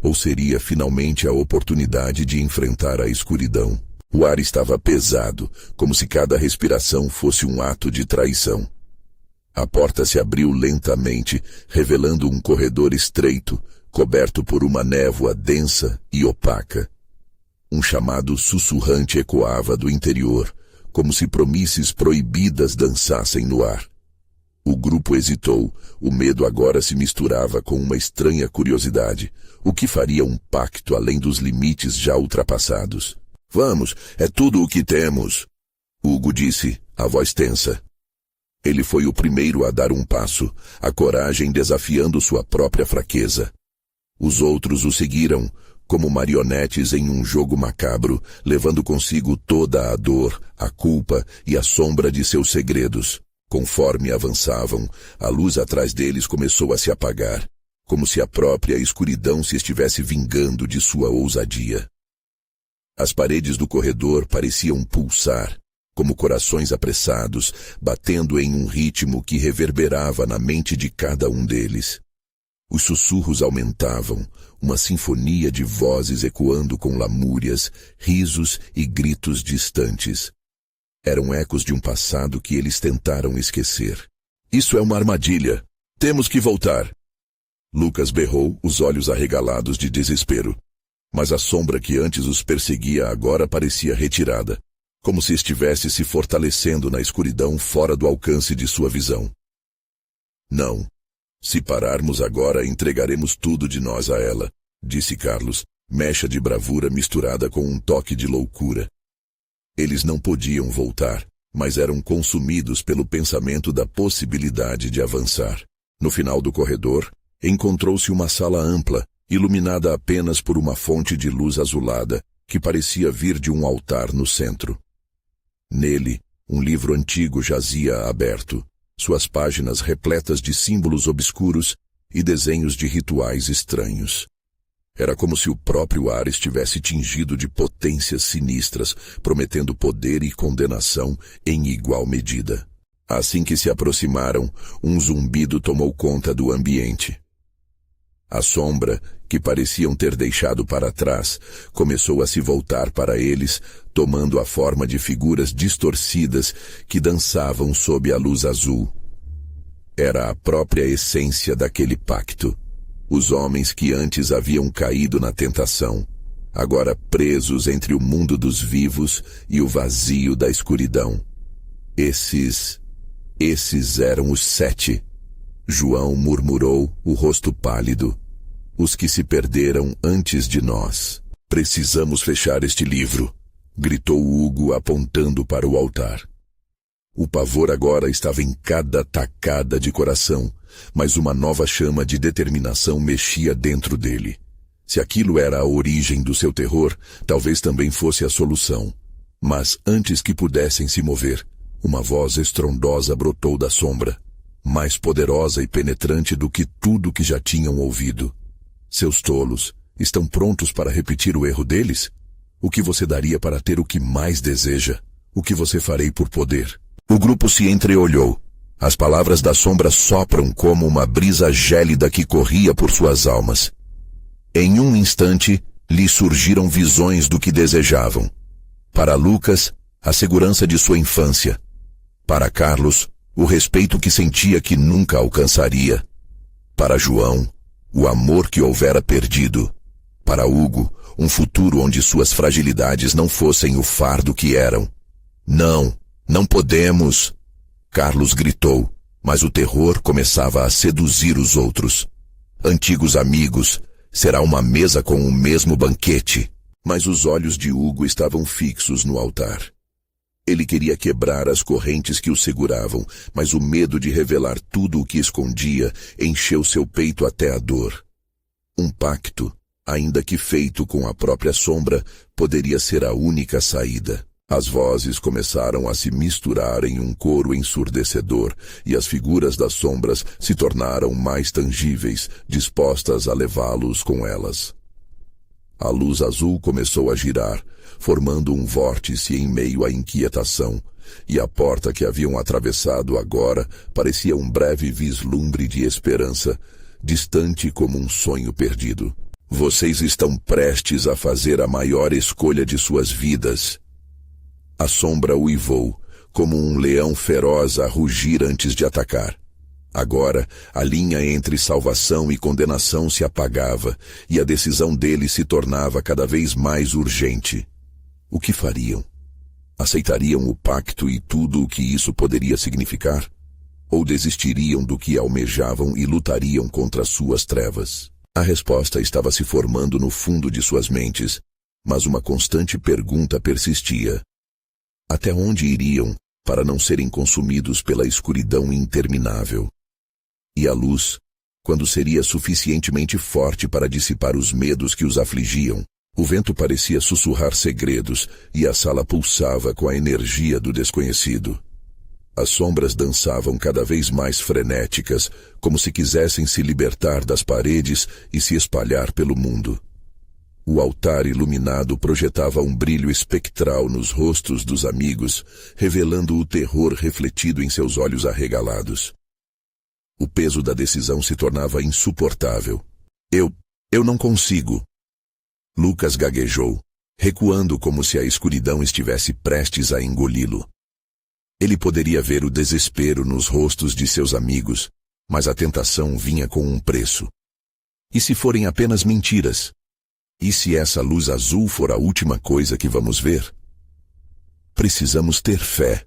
S1: Ou seria finalmente a oportunidade de enfrentar a escuridão. O ar estava pesado, como se cada respiração fosse um ato de traição. A porta se abriu lentamente, revelando um corredor estreito, coberto por uma névoa densa e opaca. Um chamado sussurrante ecoava do interior, como se promessas proibidas dançassem no ar. O grupo hesitou, o medo agora se misturava com uma estranha curiosidade. O que faria um pacto além dos limites já ultrapassados? Vamos, é tudo o que temos, Hugo disse, a voz tensa. Ele foi o primeiro a dar um passo, a coragem desafiando sua própria fraqueza. Os outros o seguiram, como marionetes em um jogo macabro, levando consigo toda a dor, a culpa e a sombra de seus segredos. Conforme avançavam, a luz atrás deles começou a se apagar, como se a própria escuridão se estivesse vingando de sua ousadia. As paredes do corredor pareciam pulsar, como corações apressados, batendo em um ritmo que reverberava na mente de cada um deles. Os sussurros aumentavam, uma sinfonia de vozes ecoando com lamúrias, risos e gritos distantes. Eram ecos de um passado que eles tentaram esquecer. Isso é uma armadilha. Temos que voltar. Lucas berrou, os olhos arregalados de desespero. Mas a sombra que antes os perseguia agora parecia retirada, como se estivesse se fortalecendo na escuridão fora do alcance de sua visão. Não. Se pararmos agora, entregaremos tudo de nós a ela, disse Carlos, mecha de bravura misturada com um toque de loucura. Eles não podiam voltar, mas eram consumidos pelo pensamento da possibilidade de avançar. No final do corredor, encontrou-se uma sala ampla, iluminada apenas por uma fonte de luz azulada, que parecia vir de um altar no centro. Nele, um livro antigo jazia aberto, suas páginas repletas de símbolos obscuros e desenhos de rituais estranhos. Era como se o próprio ar estivesse tingido de potências sinistras, prometendo poder e condenação em igual medida. Assim que se aproximaram, um zumbido tomou conta do ambiente. A sombra, que pareciam ter deixado para trás, começou a se voltar para eles, tomando a forma de figuras distorcidas que dançavam sob a luz azul. Era a própria essência daquele pacto. Os homens que antes haviam caído na tentação, agora presos entre o mundo dos vivos e o vazio da escuridão. Esses eram os 7. João murmurou, o rosto pálido. Os que se perderam antes de nós. Precisamos fechar este livro, gritou Hugo apontando para o altar. O pavor agora estava em cada tacada de coração, mas uma nova chama de determinação mexia dentro dele. Se aquilo era a origem do seu terror, talvez também fosse a solução. Mas antes que pudessem se mover, uma voz estrondosa brotou da sombra, mais poderosa e penetrante do que tudo que já tinham ouvido. Seus tolos, estão prontos para repetir o erro deles? O que você daria para ter o que mais deseja? O que você farei por poder? O grupo se entreolhou. As palavras da sombra sopram como uma brisa gélida que corria por suas almas. Em um instante, lhe surgiram visões do que desejavam. Para Lucas, a segurança de sua infância. Para Carlos, o respeito que sentia que nunca alcançaria. Para João, o amor que houvera perdido. Para Hugo, um futuro onde suas fragilidades não fossem o fardo que eram. Não podemos! Carlos gritou, mas o terror começava a seduzir os outros. Antigos amigos, será uma mesa com o mesmo banquete. Mas os olhos de Hugo estavam fixos no altar. Ele queria quebrar as correntes que o seguravam, mas o medo de revelar tudo o que escondia encheu seu peito até a dor. Um pacto, ainda que feito com a própria sombra, poderia ser a única saída. As vozes começaram a se misturar em um coro ensurdecedor, e as figuras das sombras se tornaram mais tangíveis, dispostas a levá-los com elas. A luz azul começou a girar, formando um vórtice em meio à inquietação, e a porta que haviam atravessado agora parecia um breve vislumbre de esperança, distante como um sonho perdido. Vocês estão prestes a fazer a maior escolha de suas vidas. A sombra uivou, como um leão feroz a rugir antes de atacar. Agora, a linha entre salvação e condenação se apagava, e a decisão deles se tornava cada vez mais urgente. O que fariam? Aceitariam o pacto e tudo o que isso poderia significar? Ou desistiriam do que almejavam e lutariam contra suas trevas? A resposta estava se formando no fundo de suas mentes, mas uma constante pergunta persistia. Até onde iriam para não serem consumidos pela escuridão interminável? E a luz, quando seria suficientemente forte para dissipar os medos que os afligiam? O vento parecia sussurrar segredos e a sala pulsava com a energia do desconhecido. As sombras dançavam cada vez mais frenéticas, como se quisessem se libertar das paredes e se espalhar pelo mundo. O altar iluminado projetava um brilho espectral nos rostos dos amigos, revelando o terror refletido em seus olhos arregalados. O peso da decisão se tornava insuportável. Eu não consigo. Lucas gaguejou, recuando como se a escuridão estivesse prestes a engoli-lo. Ele poderia ver o desespero nos rostos de seus amigos, mas a tentação vinha com um preço. E se forem apenas mentiras? E se essa luz azul for a última coisa que vamos ver? Precisamos ter fé,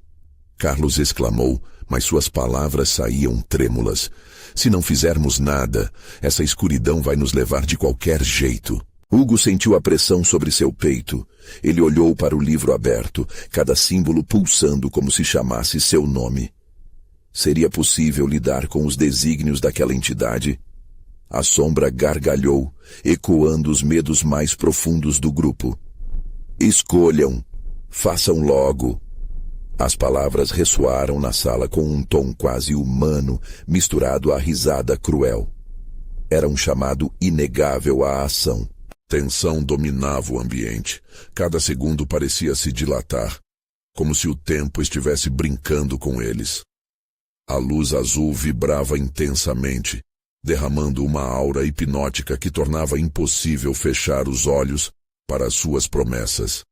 S1: Carlos exclamou, mas suas palavras saíam trêmulas. Se não fizermos nada, essa escuridão vai nos levar de qualquer jeito. Hugo sentiu a pressão sobre seu peito. Ele olhou para o livro aberto, cada símbolo pulsando como se chamasse seu nome. Seria possível lidar com os desígnios daquela entidade? A sombra gargalhou, ecoando os medos mais profundos do grupo. Escolham. Façam logo. As palavras ressoaram na sala com um tom quase humano, misturado à risada cruel. Era um chamado inegável à ação. Tensão dominava o ambiente. Cada segundo parecia se dilatar, como se o tempo estivesse brincando com eles. A luz azul vibrava intensamente, derramando uma aura hipnótica que tornava impossível fechar os olhos para as suas promessas.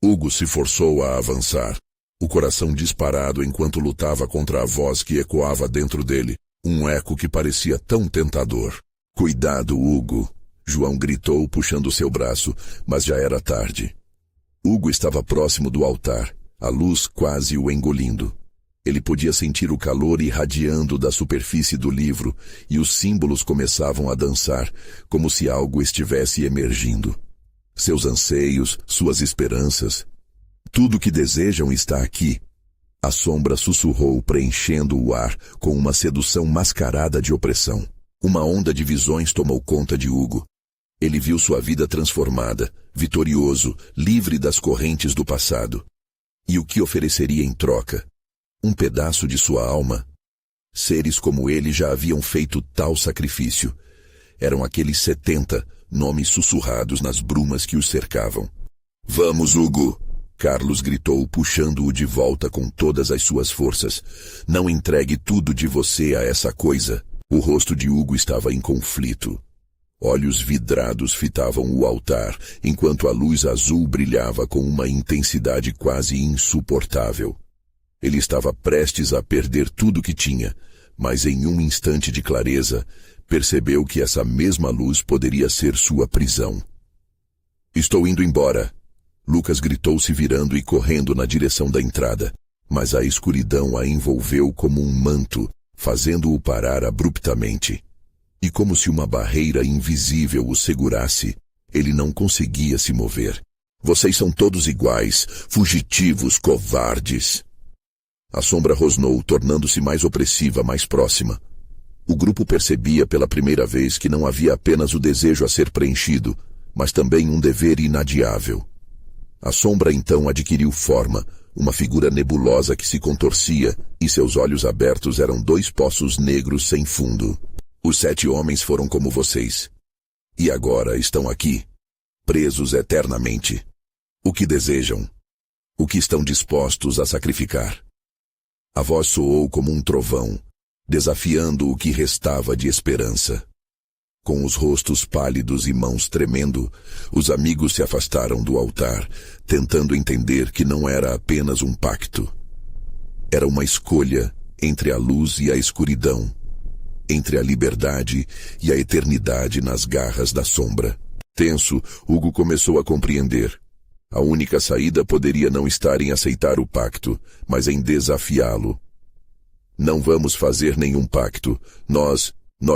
S1: Hugo se forçou a avançar, o coração disparado enquanto lutava contra a voz que ecoava dentro dele, um eco que parecia tão tentador. "Cuidado, Hugo!" João gritou, puxando seu braço, mas já era tarde. Hugo estava próximo do altar, a luz quase o engolindo. Ele podia sentir o calor irradiando da superfície do livro, e os símbolos começavam a dançar, como se algo estivesse emergindo. Seus anseios, suas esperanças, tudo o que desejam está aqui. A sombra sussurrou, preenchendo o ar com uma sedução mascarada de opressão. Uma onda de visões tomou conta de Hugo. Ele viu sua vida transformada, vitorioso, livre das correntes do passado. E o que ofereceria em troca? Um pedaço de sua alma? Seres como ele já haviam feito tal sacrifício. Eram aqueles 70, nomes sussurrados nas brumas que os cercavam. "Vamos, Hugo!" Carlos gritou, puxando-o de volta com todas as suas forças. "Não entregue tudo de você a essa coisa." O rosto de Hugo estava em conflito. Olhos vidrados fitavam o altar, enquanto a luz azul brilhava com uma intensidade quase insuportável. Ele estava prestes a perder tudo que tinha, mas em um instante de clareza, percebeu que essa mesma luz poderia ser sua prisão. "Estou indo embora!" Lucas gritou, se virando e correndo na direção da entrada, mas a escuridão a envolveu como um manto, fazendo-o parar abruptamente. E como se uma barreira invisível o segurasse, ele não conseguia se mover. "Vocês são todos iguais, fugitivos, covardes!" A sombra rosnou, tornando-se mais opressiva, mais próxima. O grupo percebia pela primeira vez que não havia apenas o desejo a ser preenchido, mas também um dever inadiável. A sombra então adquiriu forma, uma figura nebulosa que se contorcia, e seus olhos abertos eram 2 poços negros sem fundo. "Os 7 homens foram como vocês. E agora estão aqui, presos eternamente. O que desejam? O que estão dispostos a sacrificar?" A voz soou como um trovão, desafiando o que restava de esperança. Com os rostos pálidos e mãos tremendo, os amigos se afastaram do altar, tentando entender que não era apenas um pacto. Era uma escolha entre a luz e a escuridão, entre a liberdade e a eternidade nas garras da sombra. Tenso, Hugo começou a compreender. A única saída poderia não estar em aceitar o pacto, mas em desafiá-lo. "Não vamos fazer nenhum pacto. Nós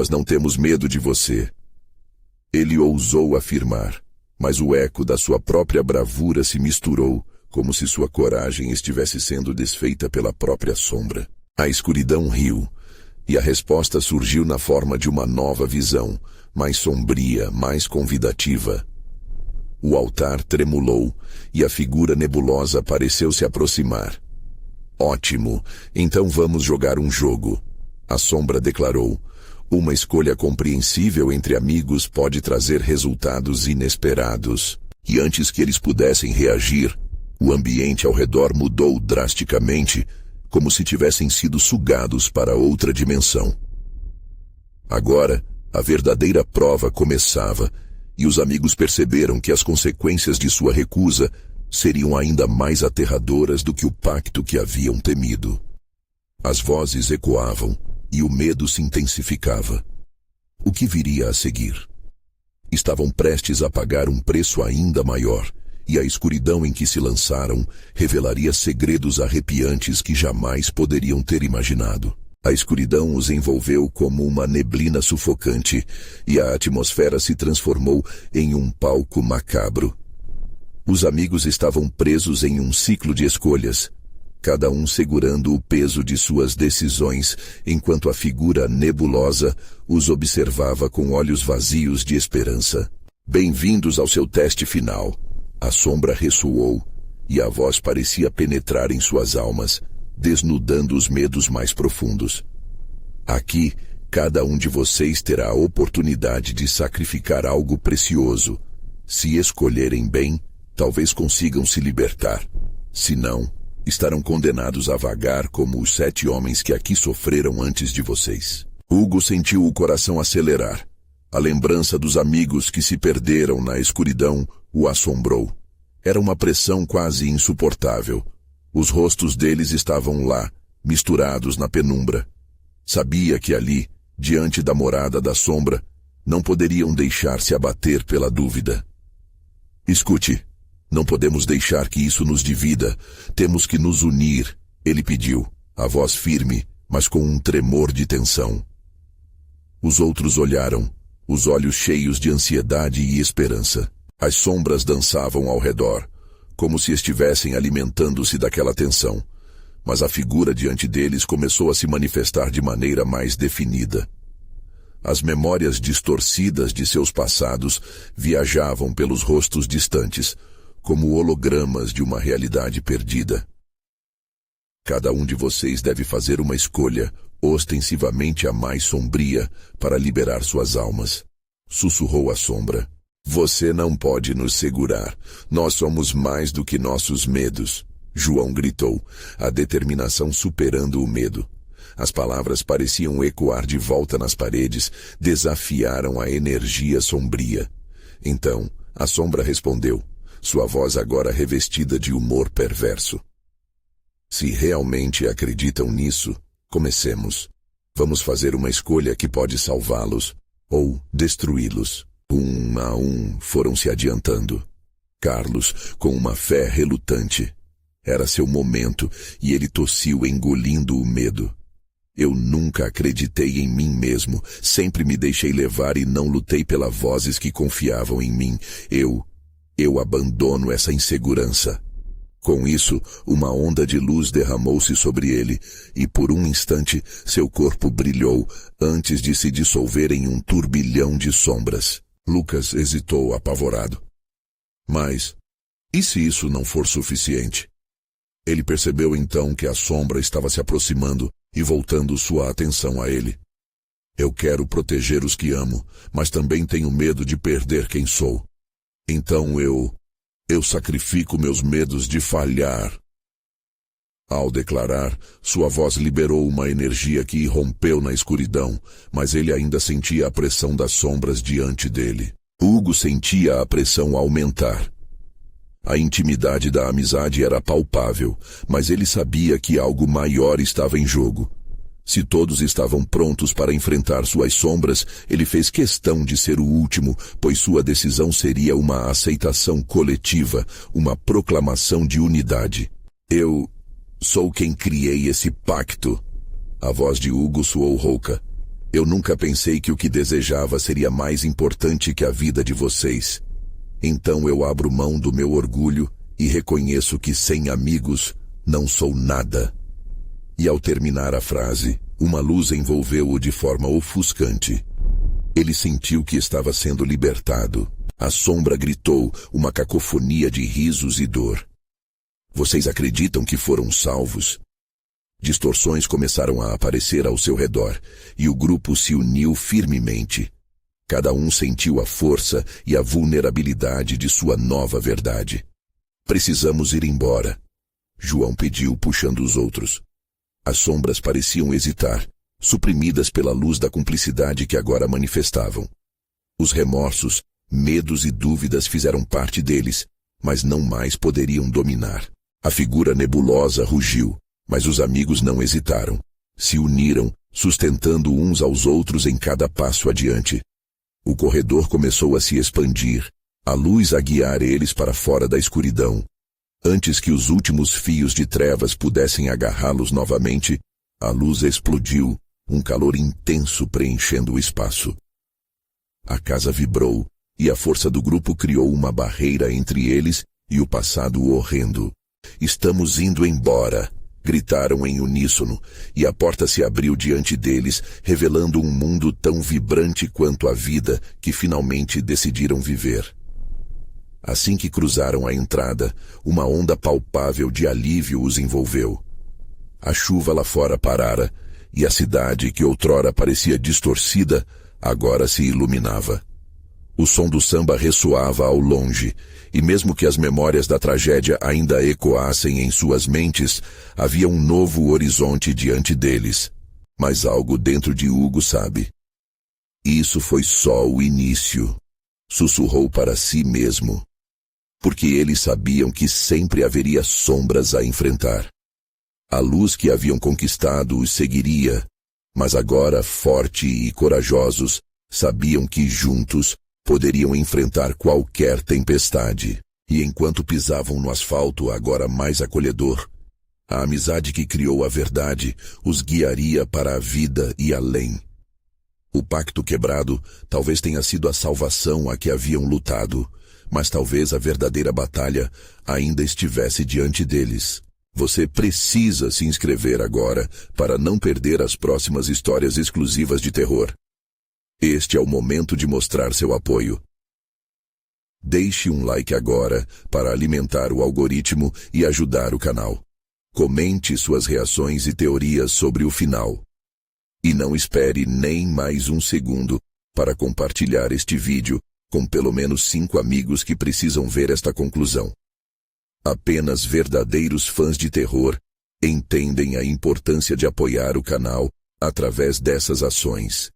S1: não temos medo de você." Ele ousou afirmar, mas o eco da sua própria bravura se misturou, como se sua coragem estivesse sendo desfeita pela própria sombra. A escuridão riu, e a resposta surgiu na forma de uma nova visão, mais sombria, mais convidativa. O altar tremulou, e a figura nebulosa pareceu se aproximar. "Ótimo, então vamos jogar um jogo", a sombra declarou. "Uma escolha compreensível entre amigos pode trazer resultados inesperados." E antes que eles pudessem reagir, o ambiente ao redor mudou drasticamente, como se tivessem sido sugados para outra dimensão. Agora, a verdadeira prova começava, e os amigos perceberam que as consequências de sua recusa seriam ainda mais aterradoras do que o pacto que haviam temido. As vozes ecoavam, e o medo se intensificava. O que viria a seguir? Estavam prestes a pagar um preço ainda maior, e a escuridão em que se lançaram revelaria segredos arrepiantes que jamais poderiam ter imaginado. A escuridão os envolveu como uma neblina sufocante, e a atmosfera se transformou em um palco macabro. Os amigos estavam presos em um ciclo de escolhas, cada um segurando o peso de suas decisões, enquanto a figura nebulosa os observava com olhos vazios de esperança. "Bem-vindos ao seu teste final." A sombra ressoou, e a voz parecia penetrar em suas almas, desnudando os medos mais profundos. "Aqui, cada um de vocês terá a oportunidade de sacrificar algo precioso. Se escolherem bem, talvez consigam se libertar. Se não, estarão condenados a vagar como os 7 homens que aqui sofreram antes de vocês." Hugo sentiu o coração acelerar. A lembrança dos amigos que se perderam na escuridão o assombrou. Era uma pressão quase insuportável. Os rostos deles estavam lá, misturados na penumbra. Sabia que ali, diante da morada da sombra, não poderiam deixar-se abater pela dúvida. Escute, não podemos deixar que isso nos divida. Temos que nos unir, ele pediu, a voz firme, mas com um tremor de tensão. Os outros olharam, os olhos cheios de ansiedade e esperança. As sombras dançavam ao redor, como se estivessem alimentando-se daquela tensão. Mas a figura diante deles começou a se manifestar de maneira mais definida. As memórias distorcidas de seus passados viajavam pelos rostos distantes, como hologramas de uma realidade perdida. Cada um de vocês deve fazer uma escolha, ostensivamente a mais sombria, para liberar suas almas, sussurrou a sombra. Você não pode nos segurar. Nós somos mais do que nossos medos. João gritou, a determinação superando o medo. As palavras pareciam ecoar de volta nas paredes, desafiaram a energia sombria. Então, a sombra respondeu, sua voz agora revestida de humor perverso. Se realmente acreditam nisso, comecemos. Vamos fazer uma escolha que pode salvá-los ou destruí-los. Um a um foram se adiantando. Carlos, com uma fé relutante. Era seu momento e ele tossiu engolindo o medo. Eu nunca acreditei em mim mesmo, sempre me deixei levar e não lutei pelas vozes que confiavam em mim. Eu abandono essa insegurança. Com isso, uma onda de luz derramou-se sobre ele, e por um instante seu corpo brilhou, antes de se dissolver em um turbilhão de sombras. Lucas hesitou apavorado. Mas, e se isso não for suficiente? Ele percebeu então que a sombra estava se aproximando e voltando sua atenção a ele. Eu quero proteger os que amo, mas também tenho medo de perder quem sou. Então eu sacrifico meus medos de falhar. Ao declarar, sua voz liberou uma energia que irrompeu na escuridão, mas ele ainda sentia a pressão das sombras diante dele. Hugo sentia a pressão aumentar. A intimidade da amizade era palpável, mas ele sabia que algo maior estava em jogo. Se todos estavam prontos para enfrentar suas sombras, ele fez questão de ser o último, pois sua decisão seria uma aceitação coletiva, uma proclamação de unidade. Eu sou quem criei esse pacto. A voz de Hugo soou rouca. Eu nunca pensei que o que desejava seria mais importante que a vida de vocês. Então eu abro mão do meu orgulho e reconheço que sem amigos não sou nada. E ao terminar a frase, uma luz envolveu-o de forma ofuscante. Ele sentiu que estava sendo libertado. A sombra gritou, uma cacofonia de risos e dor. Vocês acreditam que foram salvos? Distorções começaram a aparecer ao seu redor, e o grupo se uniu firmemente. Cada um sentiu a força e a vulnerabilidade de sua nova verdade. Precisamos ir embora, João pediu, puxando os outros. As sombras pareciam hesitar, suprimidas pela luz da cumplicidade que agora manifestavam. Os remorsos, medos e dúvidas fizeram parte deles, mas não mais poderiam dominar. A figura nebulosa rugiu, mas os amigos não hesitaram. Se uniram, sustentando uns aos outros em cada passo adiante. O corredor começou a se expandir, a luz a guiar eles para fora da escuridão. Antes que os últimos fios de trevas pudessem agarrá-los novamente, a luz explodiu, um calor intenso preenchendo o espaço. A casa vibrou, e a força do grupo criou uma barreira entre eles e o passado horrendo. Estamos indo embora, gritaram em uníssono, e a porta se abriu diante deles, revelando um mundo tão vibrante quanto a vida que finalmente decidiram viver. Assim que cruzaram a entrada, uma onda palpável de alívio os envolveu. A chuva lá fora parara, e a cidade, que outrora parecia distorcida, agora se iluminava. O som do samba ressoava ao longe, e mesmo que as memórias da tragédia ainda ecoassem em suas mentes, havia um novo horizonte diante deles. Mas algo dentro de Hugo sabe. Isso foi só o início. Sussurrou para si mesmo. Porque eles sabiam que sempre haveria sombras a enfrentar. A luz que haviam conquistado os seguiria, mas agora, forte e corajosos, sabiam que juntos poderiam enfrentar qualquer tempestade. E enquanto pisavam no asfalto agora mais acolhedor, a amizade que criou a verdade os guiaria para a vida e além. O pacto quebrado talvez tenha sido a salvação a que haviam lutado, mas talvez a verdadeira batalha ainda estivesse diante deles. Você precisa se inscrever agora para não perder as próximas histórias exclusivas de terror. Este é o momento de mostrar seu apoio. Deixe um like agora para alimentar o algoritmo e ajudar o canal. Comente suas reações e teorias sobre o final. E não espere nem mais um segundo para compartilhar este vídeo com pelo menos 5 amigos que precisam ver esta conclusão. Apenas verdadeiros fãs de terror entendem a importância de apoiar o canal através dessas ações.